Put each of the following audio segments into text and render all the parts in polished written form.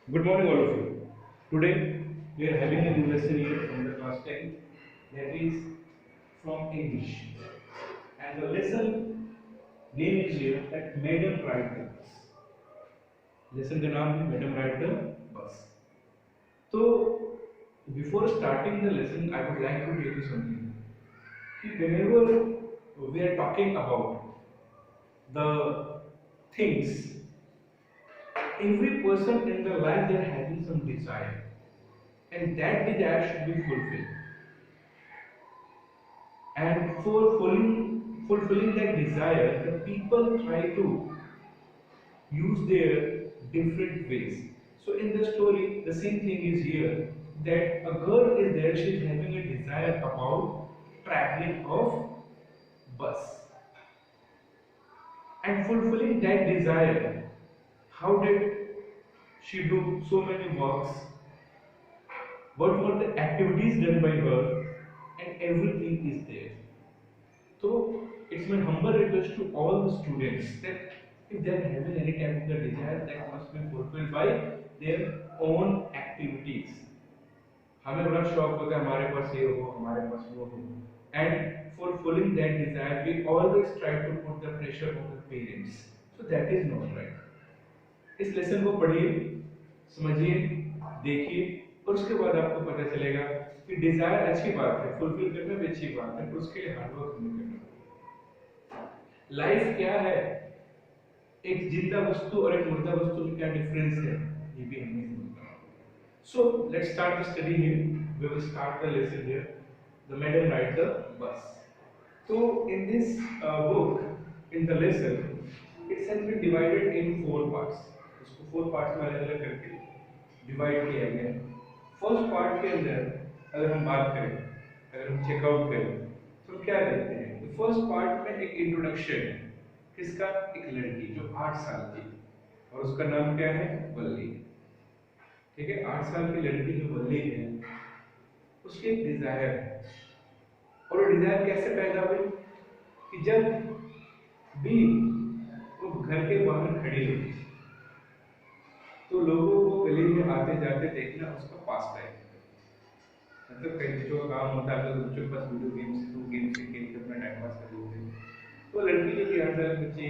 Good morning, all of you. Today we are having a new lesson here from the class 10, that is from English. And the lesson name is here that Madam Ride the Bus. Lesson का नाम है Madam Ride the Bus. तो before starting the lesson, I would like to tell you something. कि whenever we are talking about the things, every person in their life they are having some desire, and that desire should be fulfilled. And for fulfilling that desire, the people try to use their different ways. So in the story, the same thing is here, that a girl is there, she is having a desire about traveling of bus. And fulfilling that desire, how did she do so many works? What were the activities done by her? And everything is there. So it's my humble request to all the students that if they are having any type of the desire, that must be fulfilled by their own activities. हमें बड़ा शौक होता है हमारे पास ये हो हमारे पास वो हो, and for fulfilling that desire we always try to put the pressure on the parents, so that is not right. इस लेसन को पढ़िए, समझिए, देखिए, और उसके बाद आपको पता चलेगा कि डिजायर अच्छी बात है, फुलफिल करना भी अच्छी बात है, पर उसके लिए हार्डवर्क हमें करना। लाइफ क्या है, एक जिंदा वस्तु और एक मुर्दा वस्तु में क्या डिफरेंस है, ये भी हमें समझना होगा। So let's start the study here, we will start the lesson here, the madam ride the bus. So in this book, in the lesson, it has been divided in 4 parts. इसको 4 parts में अलग-अलग करके divide किया गया है। First part के अंदर अगर हम बात करें, अगर हम चेकआउट करें, तो क्या देखते हैं? फर्स्ट पार्ट में एक इंट्रोडक्शन है, किसका? एक लड़की जो 8 साल की, और उसका नाम क्या है? वल्ली। ठीक है, 8 साल की लड़की जो वल्ली है, उसकी एक डिजायर है, और वो डिजायर कैसे पैदा हुई कि जब भी वो घर के बाहर खड़ी होती तो लोगों को गली में आते जाते देखना उसका पास टाइम, मतलब कई बच्चों का काम होता है तो बच्चों के पास वीडियो गेम्स तो गेम से खेल के अपना टाइम पास कर लेते हैं। तो लड़की जो कि 8 साल की बच्ची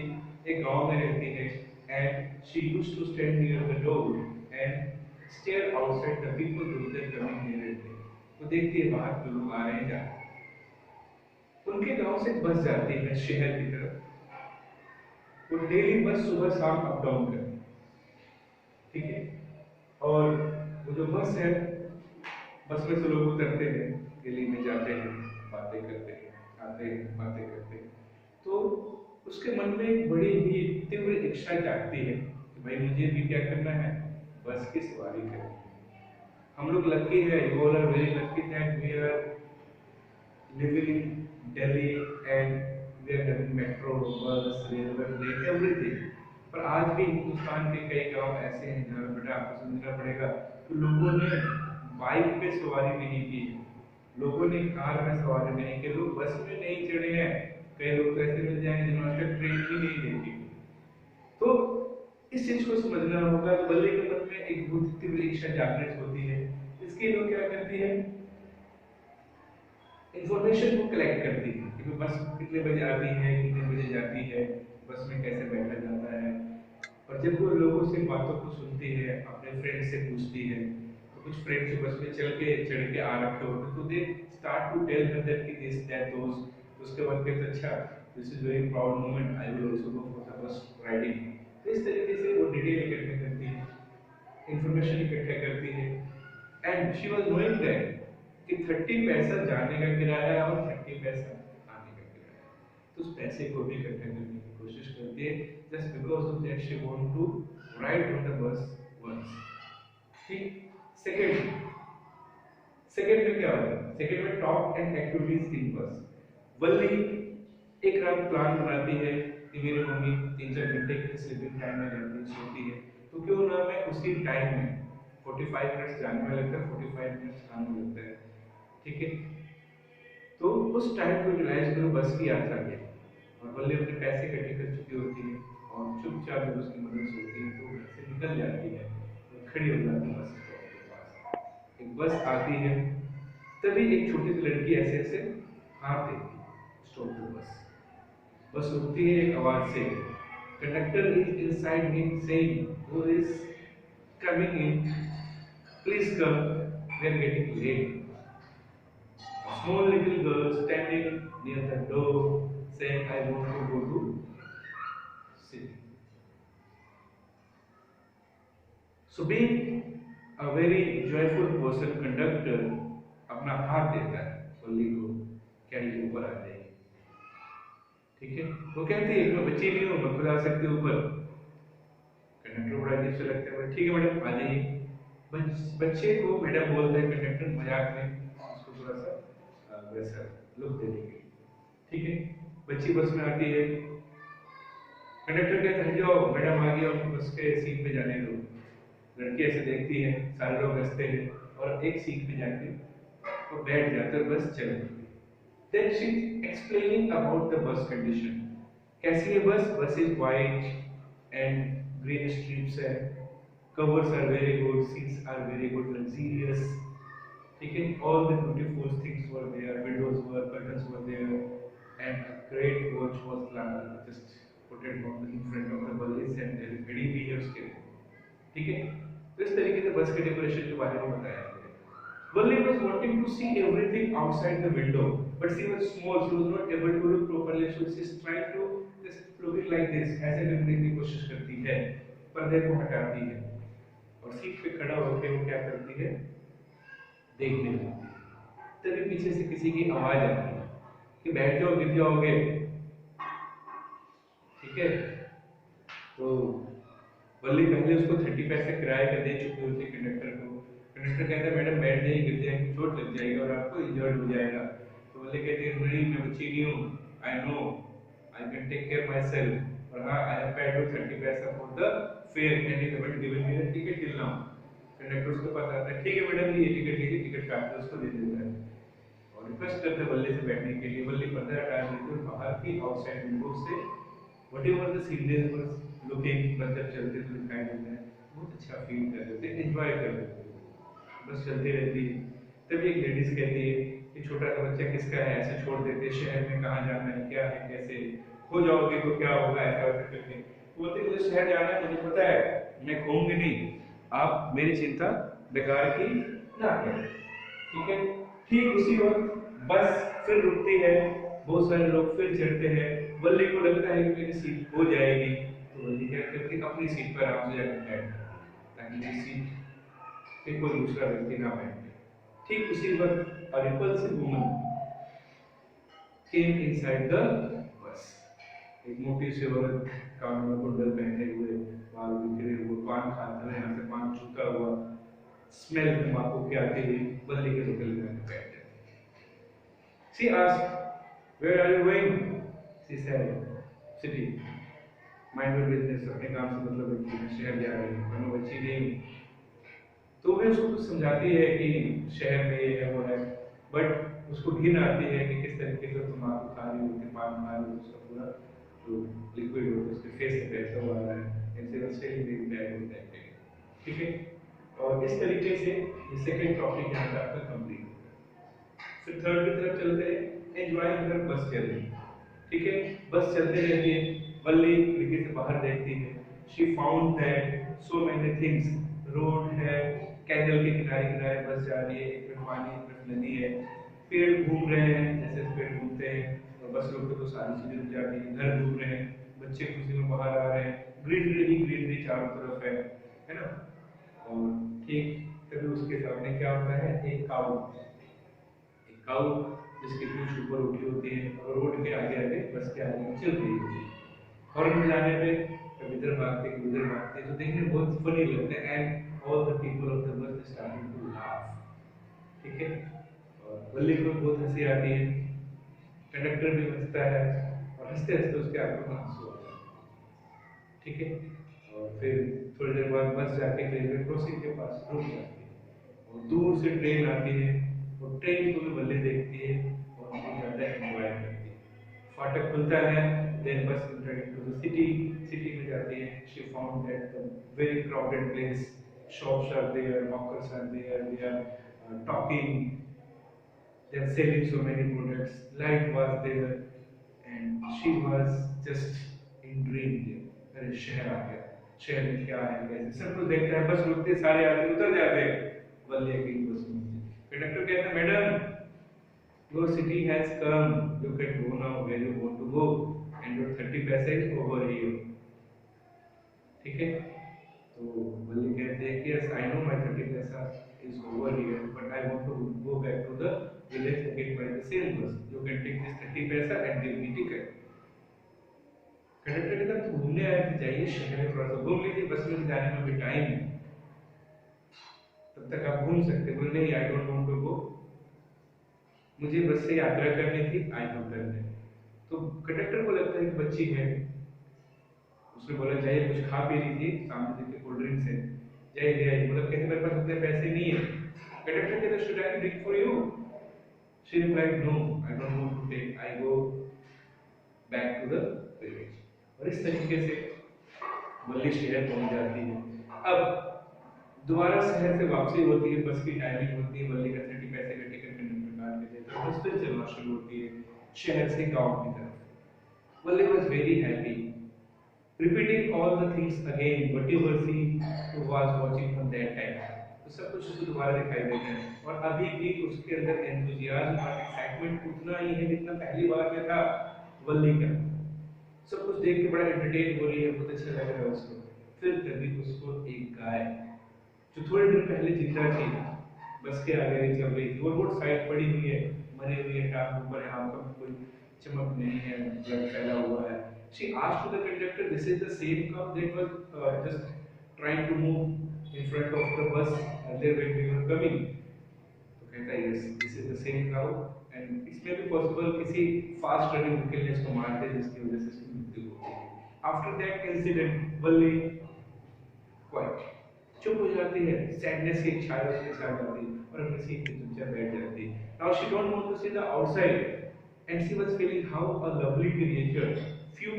एक गांव में रहती है, and she used to stand near the door and stare outside the people who were coming near it. वो देखती है बाहर जो लोग आ रहे हैं जा रहे हैं। उनके गांव से बस जाती है शहर की तरफ, वो डेली बस सुबह शाम अप डाउन करती है, ठीक है। और वो जो बस है, बस में से लोग उतरते हैं, गली में जाते हैं, बातें करते हैं, आते हैं, बातें करते हैं। तो उसके मन में एक बड़ी ही तीव्र इच्छा जागती है कि भाई मुझे भी क्या करना है, बस की सवारी करनी है। हम लोग लकी है, you all are very lucky that we are living in Delhi and we are having metro, bus, railway, plane, everything. पर आज भी हिंदुस्तान के कई गांव ऐसे हैं जहाँ बेटा आपको समझना पड़ेगा कि लोगों ने बाइक पे सवारी नहीं की, लोगों ने कार में सवारी नहीं की, लोग बस में नहीं चढ़े हैं। कई लोग तो ऐसे मिल जाएंगे जिन्होंने ट्रेन ही नहीं देखी। तो इस चीज को समझना होगा। बल्ले के मन में एक बहुत तीव्र इच्छा जागृत होती है, इसके लोग क्या करती है, इंफॉर्मेशन को कलेक्ट करती है कि बस कितने बजे आती है, कितने बजे जाती है, बस में कैसे बैठा जाता है। और जब वो लोगों से बातों को सुनती है, अपने फ्रेंड से पूछती है, तो कुछ फ्रेंड्स जो बस में चढ़ के आ रखे होते तो they start to tell her that कि दिस दैट दोस। उसके बाद कहते अच्छा this is very proud moment, I will also go for the bus riding. तो इस तरीके से वो डिटेल इकट्ठा करती है, इंफॉर्मेशन इकट्ठा करती है। And she was knowing that कि 30 पैसा जाने का किराया और 30 पैसा आने का किराया, तो उस पैसे को भी इकट्ठा करने की कोशिश करती है, just because of that she want to ride on the bus once. ठीक। सेकंड सेकंड में क्या होगा, सेकंड में टॉक एंड एक्टिविटीज इन बस। वल्ली एक रात प्लान बनाती है कि मेरी मम्मी 3-4 घंटे की स्लीपिंग टाइम में रहती सोती है, तो क्यों ना मैं उसी टाइम में 45 मिनट्स जाने में लगता है, 45 मिनट्स आने में लगता है, ठीक है। तो उस टाइम को यूटिलाइज करो बस की यात्रा के, और वल्ली अपने पैसे इकट्ठे कर चुकी होती है और चुपचाप जब उसकी मदद होती है तो घर से निकल जाती है, खड़ी हो जाती है बस स्टॉप के पास। एक बस आती है, तभी एक छोटी सी लड़की ऐसे ऐसे हाथ देती है स्टॉप द बस। बस रुकती है एक आवाज से, conductor is inside him saying who is coming in, please come, we are getting late. A small little girl standing near the door saying, I want to go to city. So being a very joyful person, conductor अपना हाथ देता है वल्ली को, क्या ये ऊपर आ जाएगी? ठीक है, वो कहती है मैं बच्ची नहीं हूँ, मैं खुद आ सकती हूँ ऊपर। कंडक्टर बड़ा अजीब से लगता है, ठीक है मैडम आ जाइए। बच्चे को मैडम बोलते हैं कंडक्टर मजाक में, उसको थोड़ा सा वैसा लुक देने के लिए। ठीक है, बच्ची बस में आती है, कंडक्टर कहता है जाओ मैडम आ गया, उनको बस के सीट पे जाने दो। लड़की ऐसे देखती है, सारे लोग हंसते हैं और एक सीट पे जाके वो बैठ जाते हैं, बस चल रही है। Then she explaining about the bus condition. कैसी है बस? Bus is white and green strips है, covers are very good, seats are very good, luxurious. ठीक है, all the beautiful things were there, windows were, curtains were there, and a great watch was just put it on in front of the bus and there is घड़ी भी है उसके लिए। ठीक है, तो इस तरीके से बस के डेकोरेशन के बारे में बताया गया। Valli was wanting to see everything outside the window, but she was small, she was not able to look properly, so she is trying to just look it like this, ऐसे करने की कोशिश करती है, पर्दे को हटाती है और सीट पे खड़ा होकर वो क्या करती है, देखने लगती है। तभी पीछे से किसी की आवाज आती है कि बैठ जाओ गिर जाओगे। ठीक है, तो वल्ली पहले उसको 30 पैसे किराए का दे चुकी होती है कंडक्टर को। कंडक्टर कहता है मैडम बैठ जाइए, गिर जाएंगे, चोट लग जाएगी और आपको इंजर्ड हो जाएगा। तो वल्ली कहती है नहीं मैं बच्ची नहीं हूँ, I know I can take care myself, और हाँ आई हैव पेड 30 पैसा for the fare and you haven't given me the ticket till now. Conductor उसके पास आता है, ठीक है मैडम ये टिकट लीजिए, टिकट काट के उसको दे देता है और रिक्वेस्ट करते हैं वल्ली से बैठने के लिए। वल्ली पर्दा हटा देती है, बाहर की outside window say whatever the sceneries were looking, मतलब चलते हुए दिखाई देते हैं, बहुत अच्छा फील कर लेते हैं, एंजॉय कर लेते हैं, बस चलती रहती है। तभी एक लेडीज कहती है कि छोटा सा बच्चा किसका है, ऐसे छोड़ देते शहर में, कहाँ जाना है, क्या है, कैसे खो जाओगे तो क्या होगा, ऐसा वैसा करके बोलते मुझे शहर जाना है, मुझे पता है मैं खोऊंगी नहीं, आप मेरी चिंता बेकार की ना करें। ठीक है, ठीक उसी वक्त बस फिर रुकती है, बहुत सारे लोग फिर चढ़ते हैं। वल्ली को लगता है कि मेरी सीट हो जाएगी, तो वल्ली क्या करती है अपनी सीट पर आराम से जाकर बैठ ताकि मेरी सीट पे कोई दूसरा व्यक्ति ना बैठे। ठीक उसी वक्त a repulsive woman came inside the bus. एक मोटी सी औरत कान में कुंडल पहने हुए, बाल बिखरे हुए, पान खाते हुए, यहाँ से पान चूता हुआ, स्मेल तंबाकू की आती हुई वल्ली के बगल में बैठ जाती। She asked, "Where are you going?" She said, "City." Mind your business, अपने काम से मतलब है कि मैं शहर जा रही हूँ, मैं बच्ची नहीं हूँ। तो वे उसको कुछ समझाती है कि शहर में ये है वो है, बट उसको घिन आती है कि किस तरीके से तंबाकू खा रही होती है, पान खा रही होती है, उसका पूरा जो लिक्विड होता है उसके फेस से बहता हुआ आ रहा है, इनसे उससे ही देख बैग होता है। ठीक है, और इस तरीके से ये सेकंड टॉपिक यहाँ पे आपका कंप्लीट। फिर थर्ड की तरफ चलते हैं, एंजॉय कर बस जर्नी। ठीक है, बस चलते रहती है, वल्ली खिड़की से बाहर देखती है, she found that so many things, road है, कैनल के किनारे किनारे बस जा रही है, एक तरफ पानी एक तरफ नदी है, पेड़ घूम रहे हैं जैसे पेड़ घूमते हैं, और बस रोड पे तो सारी चीजें रुक जाती हैं, घर घूम रहे हैं, बच्चे खुशी में बाहर आ रहे हैं, ग्रीनरी चारों तरफ है ना। और ठीक तभी उसके सामने क्या होता है, एक काऊ जिसकी पूंछ ऊपर उठी होती है और रोड के आगे आगे बस के आगे चल रही होती है। हॉर्न बजाने पे कभी इधर भागते कभी उधर भागते, तो देखने में बहुत फनी लगता है and all the people of the bus starting to laugh. ठीक है, और वल्ली को बहुत हंसी आती है, कंडक्टर भी हंसता है और हंसते हंसते उसके आंखों में आंसू आ जाते हैं। ठीक है, और फिर थोड़ी देर बाद बस जाके रेलवे क्रॉसिंग के पास रुक जाती है और दूर से ट्रेन आती है और ट्रेन को भी वल्ली देखती है और बहुत ज़्यादा एंजॉय करती है। फाटक खुलता है, देन बस एंटर्ड इनटू द सिटी में जाती है। She found that the very crowded place shops are there, hawkers are there, they are talking, they are selling so many products. Light was there, and she was just in dream there. अरे शहर आ गया, शहर में क्या है कैसे सब कुछ देखता है, बस रुकते सारे आदमी उतर जाते हैं, वल्ली की बस में। कंडक्टर कहता है madam, your city has come, you can go now where you want to go, and your 30 पैसे is over here। ठीक है, तो वल्ली कहते हैं कि yes I know my 30 पैसा is over here, but I want to go back to the village again by the same bus, you can take this 30 पैसा and give me ticket। Conductor कहता है तो घूमने आए थे, जाइए शहर में थोड़ा सा घूम लीजिए, बस में जाने में भी टाइम है, तब तक आप घूम सकते। बोले नहीं, I don't want to go, मुझे बस से यात्रा करनी थी, आई डोंट करने। तो कंडक्टर को लगता है कि बच्ची है, उसने बोला जाइए कुछ खा पी लीजिए, सामने देखिए कोल्ड ड्रिंक्स है, जाइए ले आइए। मतलब कहते मेरे पास उतने पैसे नहीं है। कंडक्टर कहता should I drink for you, she replied no I don't want to take, I go back to the village. और इस तरीके से वल्ली शहर पहुंच जाती है। अब दोबारा शहर से वापसी होती है, बस की टाइमिंग होती है, वल्ली का 30 पैसे का टिकट कंडक्टर काट के देता है, बस फिर चलना शुरू होती है शहर से गांव की तरफ। Valli was very happy, repeating all the things again whatever she was watching from that time। तो सब कुछ उसको दोबारा दिखाई देता है, और अभी भी उसके अंदर एंथुसियाज्म और एक्साइटमेंट उतना ही है जितना पहली बार में था वल्ली का। सब कुछ देख के बड़ा एंटरटेन हो रही है, बहुत अच्छा लग रहा है उसको। फिर तभी उसको एक गाय जो थोड़े दिन पहले जिंदा थी, बस के आगे नहीं चल रही थी, वो रोड साइड पड़ी हुई है, मरी हुई है, टांग ऊपर है, आंखों में कोई चमक नहीं है, ब्लड फैला हुआ है। She asked to the conductor, "This is the same cow that was just trying to move in front of the bus earlier when we were coming?" तो कहता है yes, this is the same cow, and इसमें भी possible किसी fast running vehicle ने इसको मार दिया जिसकी वजह से इसकी मृत्यु हो गई। After that incident, Valli quiet, चुप हो जाती है, sadness की छाया उसके साथ जाती है और अपनी सीट पे चुपचाप बैठ जाती है। Now she don't want to see the outside, and she was feeling how a lovely creature few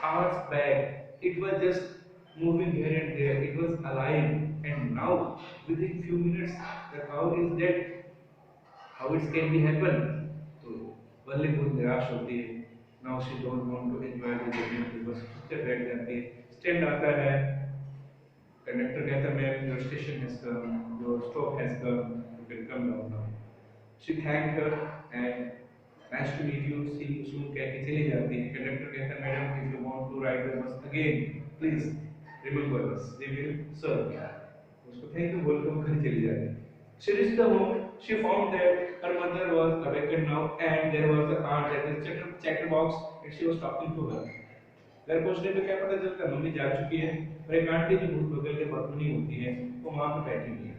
hours back it was just moving here and there, it was alive, and now within few minutes the cow is dead, how it can be happen। तो वल्ली बहुत निराश होती है। Now she don't want to enjoy the journey, तो बस चुपचाप बैठ जाती है। स्टैंड आता है, कंडक्टर कहता है ma'am your station has come, your stop has come, you can come down now. She thank her and nice to meet you, see you soon कह के चली जाती है। कंडक्टर कहता है madam if you want to ride the bus again please remember us, they will serve you. उसको thank you बोल के वो घर चली जाती है। She reached the home, she found that her mother was awakened now and there was the aunt at the chatterbox and she was talking to her। घर पहुंचने पे क्या पता चलता है मम्मी जा चुकी है और एक आंटी जो भूत बगल के बर्तनी होती है वो वहां पे बैठी हुई है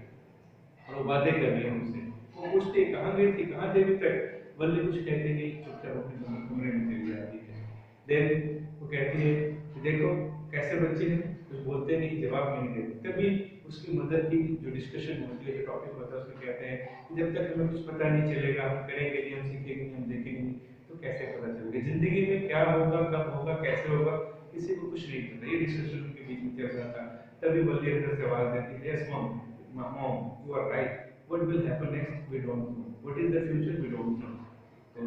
और वो बातें कर रही है उनसे। वो पूछती है कहाँ गई थी, कहाँ थे अभी तक। वल्ली कुछ कहते नहीं, चुपचाप अपने कमरे में चली जाती है। देन वो कहती है कि देखो कैसे बच्चे हैं, कुछ बोलते नहीं, जवाब नहीं देते। तभी उसकी मदर की जो डिस्कशन होती है, जो टॉपिक होता है, उसमें कहते हैं कि जब तक हमें कुछ पता नहीं चलेगा, हम करेंगे नहीं, हम सीखेंगे नहीं, हम देखेंगे नहीं, तो कैसे पता चलेगा जिंदगी में क्या होगा, कब होगा, कैसे होगा, किसी को कुछ नहीं पता। ये डिस्कशन उनके बीच में चल रहा था। तभी वल्ली अंदर से आवाज देती है yes mom, mom you are right, what will happen next we don't know, what is the future we don't know. तो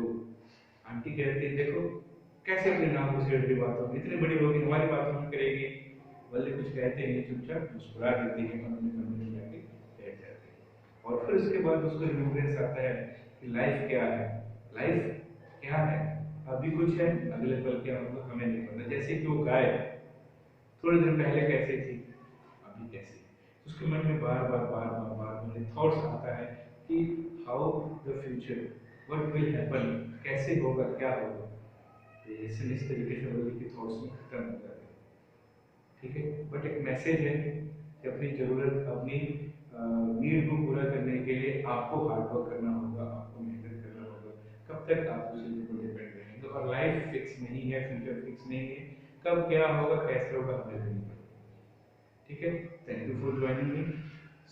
आंटी कहती है देखो कैसे अपने नाम को छेड़ रही बातों में, इतनी बड़ी होगी हमारी बातों में करेगी। वल्ली कुछ कहते नहीं, चुपचाप मुस्कुरा देती है, अपने कमरे में जाके बैठ जाती है। और फिर उसके बाद उसको रिमेम्बरेंस आता है कि लाइफ क्या है, लाइफ क्या है, अभी कुछ है, अगले पल क्या होगा हमें नहीं पता। जैसे कि वो गाय थोड़े दिन पहले कैसे थी, अभी कैसे। उसके मन में बार बार थॉट्स आता है कि how the future, what will happen, कैसे होगा, क्या होगा। इसलिए इस तरीके से वल्ली के थॉट्स में खत्म हो जाते हैं। ठीक है, बट एक मैसेज है कि अपनी जरूरत, अपनी नीड को पूरा करने के लिए आपको हार्ड वर्क करना होगा, आपको मेहनत करना होगा। कब तक आप दूसरे के ऊपर डिपेंड रहेंगे। और लाइफ फिक्स नहीं है, फ्यूचर फिक्स नहीं है, कब क्या होगा, कैसे होगा, हमें नहीं पता। ठीक है, thank you for joining me,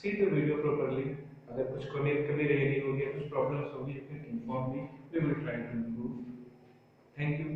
see the video properly. अगर कुछ कमी रह गई होगी, कुछ प्रॉब्लम्स होगी, you can inform me, we will try to improve. Thank you.